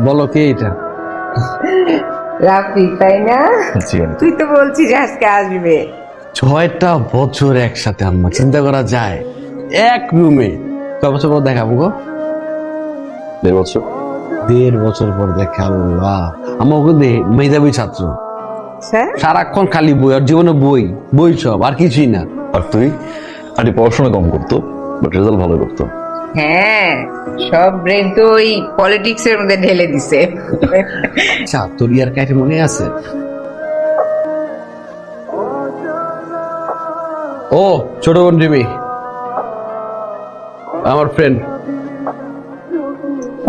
বলো কে এটা? রাফি, তাই না? তুই তো বলছিস আজকে আসবে। 6টা বছর একসাথে আম্মা, চিন্তা করা যায়? এক রুমে কয় বছর পর দেখাবো গো? 1.5 বছর। 1.5 বছর পর দেখা। আল্লাহ, আমার ওকে মেধাবী ছাত্র, সারাক্ষণ খালি বই, আর জীবনে বই বই সব, আর কিছুই না। আর তুই? আরে পড়াশোনা কম করতো, বাট রেজাল্ট ভালো করতো। হ্যাঁ, সব ব্রেন তো ওই পলিটিক্স এর মধ্যে ঢেলে দিছে। আচ্ছা, তোর ইয়ার কাছে মনে আছে? ও ছোট বোন রিমি, আমার ফ্রেন্ড।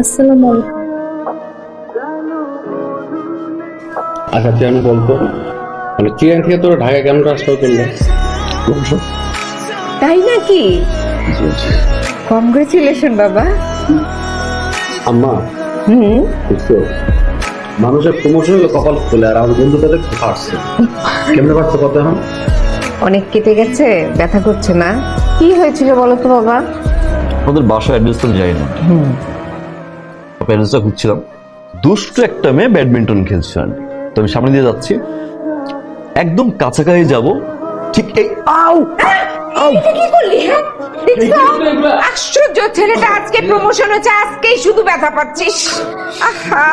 আসসালামু আলাইকুম। আচ্ছা তুই আমি বলতো, মানে চিরাং থেকে তোর ঢাকা কেমন আসলো তোমরা? তাই নাকি? কংগ্রেচুলেশন বাবা। আম্মা, বুঝছো, মানুষের প্রমোশন হলে কপাল খুলে, আর আমার বন্ধু তাদের ফাটছে। কেমনে পারছো কত? এখন অনেক কেটে গেছে, ব্যথা করছে না? কি হয়েছিল বলো তো বাবা? আমাদের বাসায় অ্যাড্রেস তো যাই না, অ্যাড্রেসটা খুঁজছিলাম। দুষ্ট একটা মেয়ে ব্যাডমিন্টন খেলছে, তো আমি সামনে দিয়ে যাচ্ছি, একদম কাছাকাছি যাব, ঠিক এই আউ আউ কি করলি? হ্যাঁ, আশ্চর্য, ছেলেটা আজকে প্রমোশন হচ্ছে, আজকেই শুধু ব্যথা পাচ্ছিস। আহা,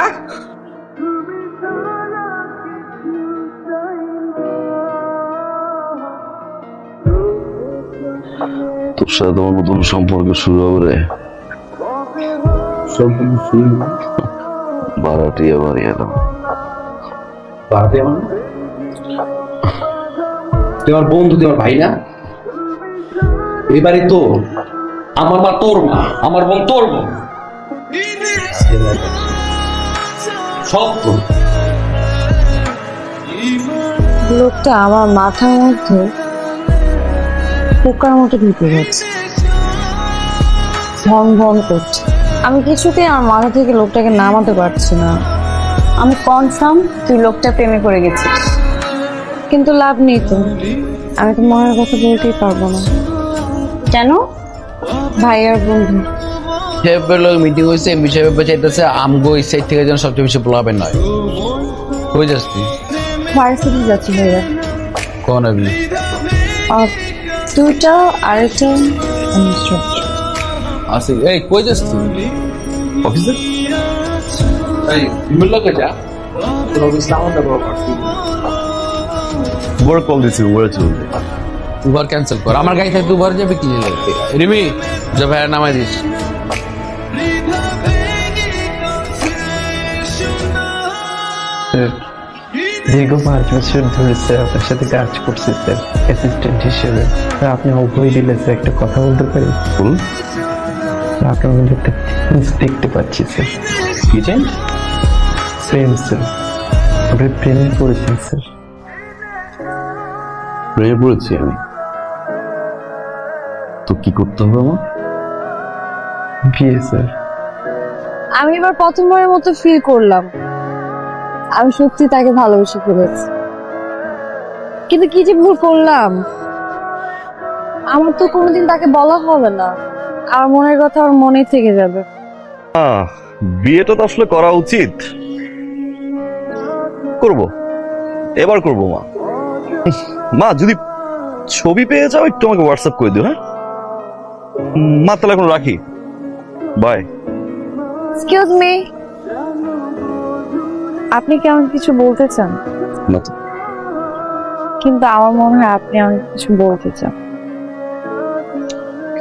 তোর সাথে তোমার নতুন সম্পর্ক শুরু হবে রে। ভাড়াটিয়া বাড়ি এলাম। তোমার বন্ধু, তোমার ভাই না? এবারে তো আমার মা তোর মা, আমার বোন তোর বোন, সব তো। লোকটা আমার মাথার মধ্যে পোকার মতো ঢুকে গেছে, ভন ভন করছে। আমি কিছুতেই আমার মাথা থেকে লোকটাকে নামাতে পারছি না। আমি কনফার্ম তুই লোকটা প্রেমে পড়ে গেছিস, কিন্তু লাভ নেই তো, আমি তো মনের কথা বলতেই পারবো না। কেন? ভাই আর বন্ধু মিটিং হয়েছে, বিষয় ব্যাপার চাইতেছে আমগো এই সাইড থেকে যেন সবচেয়ে বেশি প্রলাপের নয়। কই যাস তুই? ভার্সিটি যাচ্ছি ভাইয়া। কোন আবি? দুইটা আরেকটা আসি। এই কই যাস তুই? অফিসে এই বিমল লাগে যা, তোর অফিস নাম না বাবা। বড় কল দিছি, ওরে চলবে। উবার ক্যান্সেল কর, আমার গাড়ি থেকে তুই উবার যাবে কি? রিমি, যা ভাইয়া নামাই দিস। দীর্ঘ 5 বছর ধরে স্যার আপনার সাথে কাজ করছি স্যার, অ্যাসিস্ট্যান্ট হিসেবে। স্যার আপনি অভয় দিলে স্যার একটা কথা বলতে পারি? বলুন। আপনার মধ্যে একটা চেঞ্জ দেখতে পাচ্ছি স্যার। কি চেঞ্জ? প্রেম স্যার, আপনি প্রেমে পড়েছেন স্যার। প্রেমে পড়েছি আমি? তো কি করতে হবে আমার? বিয়ে স্যার। আমি এবার প্রথমবারের মতো ফিল করলাম আমি সত্যি তাকে ভালোবেসে ফেলেছি, কিন্তু কি যে ভুল করলাম। আমার তো কোনোদিন তাকে বলা হবে না, আমার মনের কথা আমার মনেই থেকে যাবে। বিয়েটা তো আসলে করা উচিত। করব, এবার করব। মা মা যদি ছবি পেয়ে যাও একটু আমাকে হোয়াটসঅ্যাপ করে দিও। হ্যাঁ মা, তাহলে এখন রাখি, বাই। এক্সকিউজ মি, আপনি কি আমাকে কিছু বলতে চান? না তো। কিন্তু আমার মনে হয় আপনি আমাকে কিছু বলতে চান।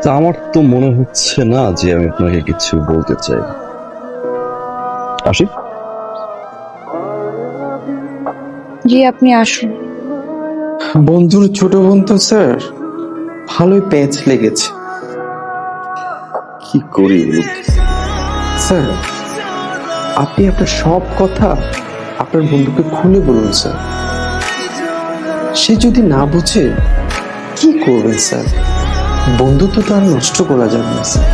তা আমার তো মনে হচ্ছে না যে আমি আপনাকে কিছু বলতে চাই। আসি। জি, আপনি আসুন। বন্ধুর ছোট বোন তো স্যার ভালোই প্যাঁচ লেগেছে। কি করি স্যার আপনি আপনার সব কথা আপনার বন্ধুকে খুলে বলুন স্যার। সে যদি না বুঝে কি করবেন স্যার? বন্ধুত্ব তো আর নষ্ট করা যাবে না স্যার।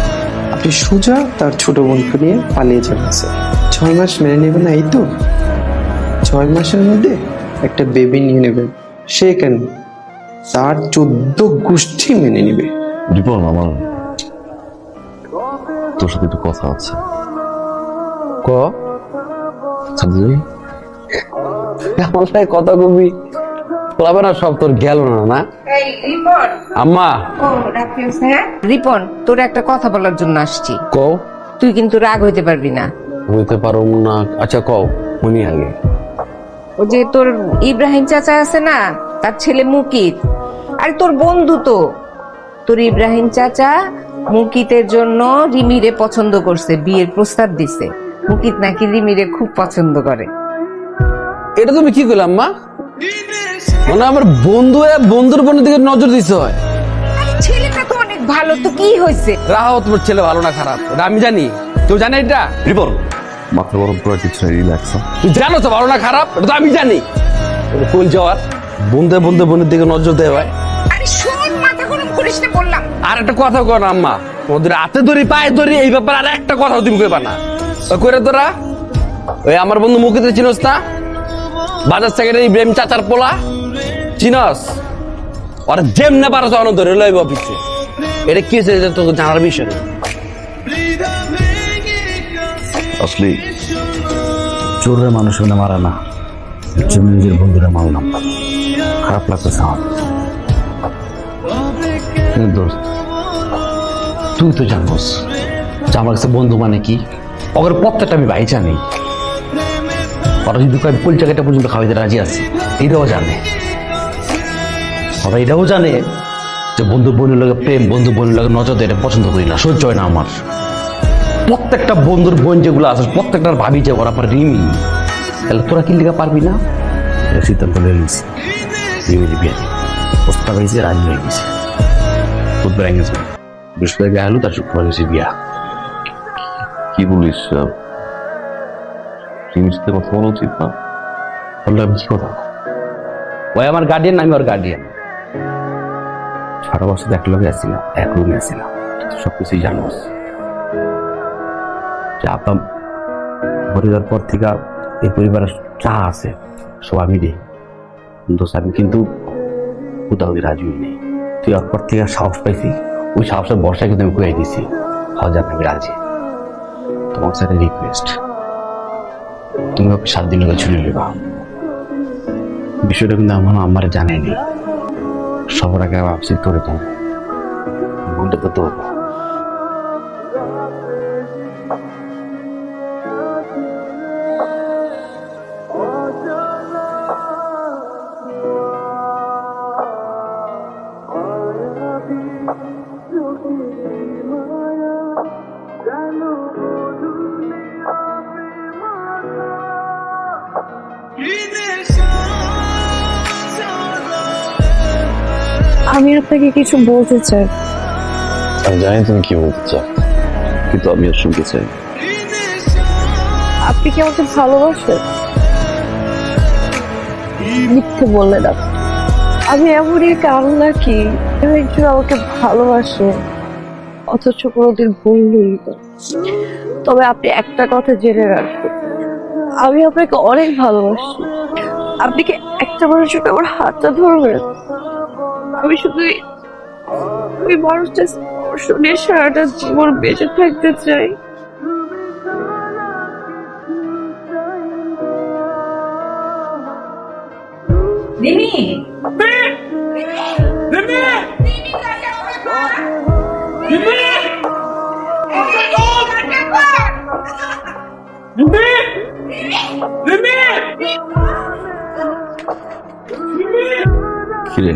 আপনি সোজা তার ছোট বোনকে নিয়ে পালিয়ে যাবেন স্যার। 6 মাস মেনে নেবেন না, এই তো 6 মাসের মধ্যে একটা বেবি নিয়ে নেবেন। সে কেন, তার 14 গোষ্ঠী মেনে নেবে। রিপন, আমার তোর সাথে একটু কথা আছে। ক ছাদে যাই? আমার সাথে কথা কবি বলাবে না, সব তোর গেল না না এই রিপন, আম্মা। ও রাফিজ, হ্যাঁ রিপন, তোর একটা কথা বলার জন্য আসছি। কও। তুই কিন্তু রাগ হইতে পারবি না। হইতে পারো না? আচ্ছা কও, উনি আগে। ও যে তোর ইব্রাহিম চাচা আছে না, তার ছেলে মুকিত, আরে তোর বন্ধু তো। তোর ইব্রাহিম চাচা মুকিতের জন্য রিমিরে পছন্দ করছে, বিয়ের প্রস্তাব দিছে। মুকিত নাকি রিমিরে খুব পছন্দ করে। এটা তুমি কি করলাম মা? মানে আমার বন্ধু বন্ধুর বোনের দিকে নজর দিতে হয়? আরে ছেলেটা তো অনেক ভালো, তো কি হয়েছে? রাহো, তোমার ছেলে ভালো না খারাপ এটা আমি জানি, কেউ জানে এটা? রিপন, মাথা গরম করার কিছু নেই, রিল্যাক্স। তুই জানো তো ভালো না খারাপ, এটা তো আমি জানি। ফুল যাওয়ার বন্ধু বোনের দিকে নজর দেওয়া হয়। আরে শোন, মাথা গরম করিস না বললাম। আর একটা কথা কর আম্মা, ওদের হাতে ধরি পায়ে ধরি এই ব্যাপারে আর একটা কথা তুমি কইবা না। ওই করে তোরা ওই আমার বন্ধু মুখিতে চিনস না, বাজার সেক্রেটারি ইব্রাহিম চাচার পোলা চিনস? আর যেমনে পারো তখন ধরে লইব অফিসে। এটা কি হয়েছে এটা তোকে জানার বিষয় না। আসলে চোরের মানুষ হলে মারা না, জমি নিজের বন্ধুরা মারলাম, খারাপ লাগতেছে আমার। কিন্তু দোস্ত, তুই তো জানোস যে আমার কাছে বন্ধু মানে কি। ওদের প্রত্যেকটা আমি ভাই জানি। ওরা যদি কয় কোন জায়গাটা পর্যন্ত খাওয়াইতে রাজি আছে, এটাও জানে। ওরা এটাও জানে যে বন্ধু বোনের লোক প্রেম, বন্ধু বোনের লোক নজর দেয়, এটা পছন্দ করি না, সহ্য হয় না আমার। প্রত্যেকটা বন্ধুর বোন যেগুলো আছে প্রত্যেকটার ভাবি যে ওরা আমার রিমি। তাহলে তোরা কি লিখা পারবি না? এটা সিদ্ধান্ত নিয়ে নিয়েছি, রিমির বিয়ে প্রস্তাব হয়েছে, রাজি হয়ে গেছে। বুধবার এঙ্গেজমেন্ট, বৃহস্পতিবার বিয়ে হলো, তার শুক্রবার হয়েছে বিয়া। কি বলিস? রিমির সাথে কথা বলা উচিত না? বললে আমি কি কথা? ওই আমার গার্ডিয়ান, আমি ওর গার্ডিয়ান। 6 বছর এক লগে আসছিলাম, এক রুমে আসছিলাম, সবকিছুই জানোস। আপা মরে যাওয়ার পর থেকে এই পরিবারের যা আছে সব আমি দিই, কিন্তু আমি কিন্তু কোথাও রাজি নেই। তুই ওর পর থেকে সাহস পাইছি, ওই সাহসের বর্ষা কিন্তু আমি কুয়াই দিছি। হাজার আমি রাজি। তোমার সাথে রিকোয়েস্ট, তুমি ওকে 7 দিন আগে ছুটি নেবা। বিষয়টা কিন্তু আমার জানায়নি। সবার আগে ভাবছি তোরে, তো মনটা তো তোর। আমি আপনাকে কিছু বলতে চাই। আমি জানি তুমি কি বলতে চাও, কিন্তু আমি আর শুনতে চাই। আপনি কি আমাকে ভালোবাসেন? মিথ্যে বললেন আপনি। আমি এমনই কারণ নাকি একজন আমাকে ভালোবাসে অথচ কোনোদিন বললই না। তবে আপনি একটা কথা জেনে রাখবেন, আমি আপনাকে অনেক ভালোবাসি। আপনি কি একটা মানুষের জন্য আমার হাতটা ধরবেন? আমি শুধু ওই মানুষটা স্পর্শ নিয়ে সারাটা জীবন বেঁচে থাকতে চাই। রিমি, কিরে?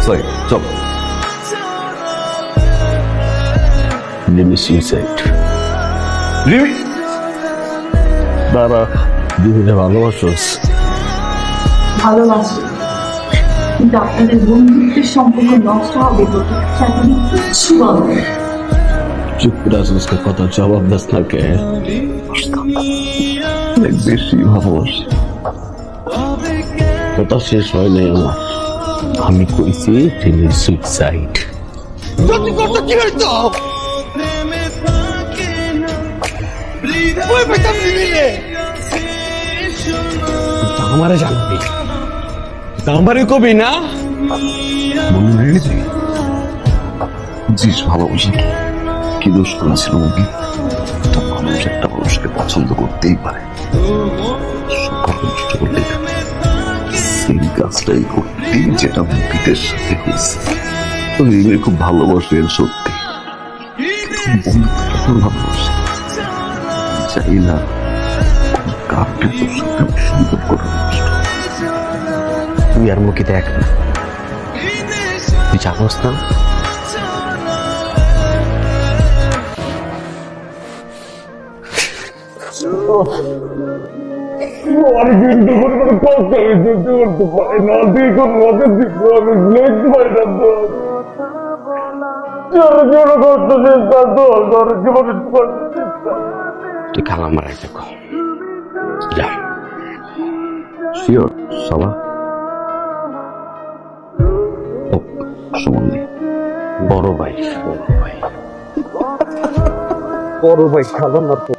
সরি, চল। রিমি সুইসাইড। রিমি দাঁড়া, দুজনে ভালোবাসোস? ভালোবাসি, কিন্তু আপনাদের বন্ধুত্বের সম্পর্ক নষ্ট হবে বলে চাকরি কিচ্ছু বলবে। চুপ করে আসোস, কথা জবাব দাস না কে? অনেক বেশি ভালোবাসি, কথা শেষ হয় নাই আমার। আমি কইছি ট্রেনের সুইসাইড। আমারে জানবি, আমারে কবি না। বুঝিস ভালোবাসা কি দোষ করেছিল মুখে? একটা মানুষ একটা মানুষকে পছন্দ করতেই পারে, সম্পর্ক নষ্ট করলেই সেই কাজটাই করতে যেটা মুখিতের সাথে হয়েছে। আমি খুব ভালোবাসি এর সত্যি, বন্ধুত্ব ভালোবাসি, চাই না কাউকে তোর সাথে সম্পর্ক নষ্ট। তুই আর মুখে দেখ না, তুই জানোস না তুই খালা মারাই দেখো। যা শিওর শালা সময় নেই। বড় ভাই, বড় ভাই খাবার না তো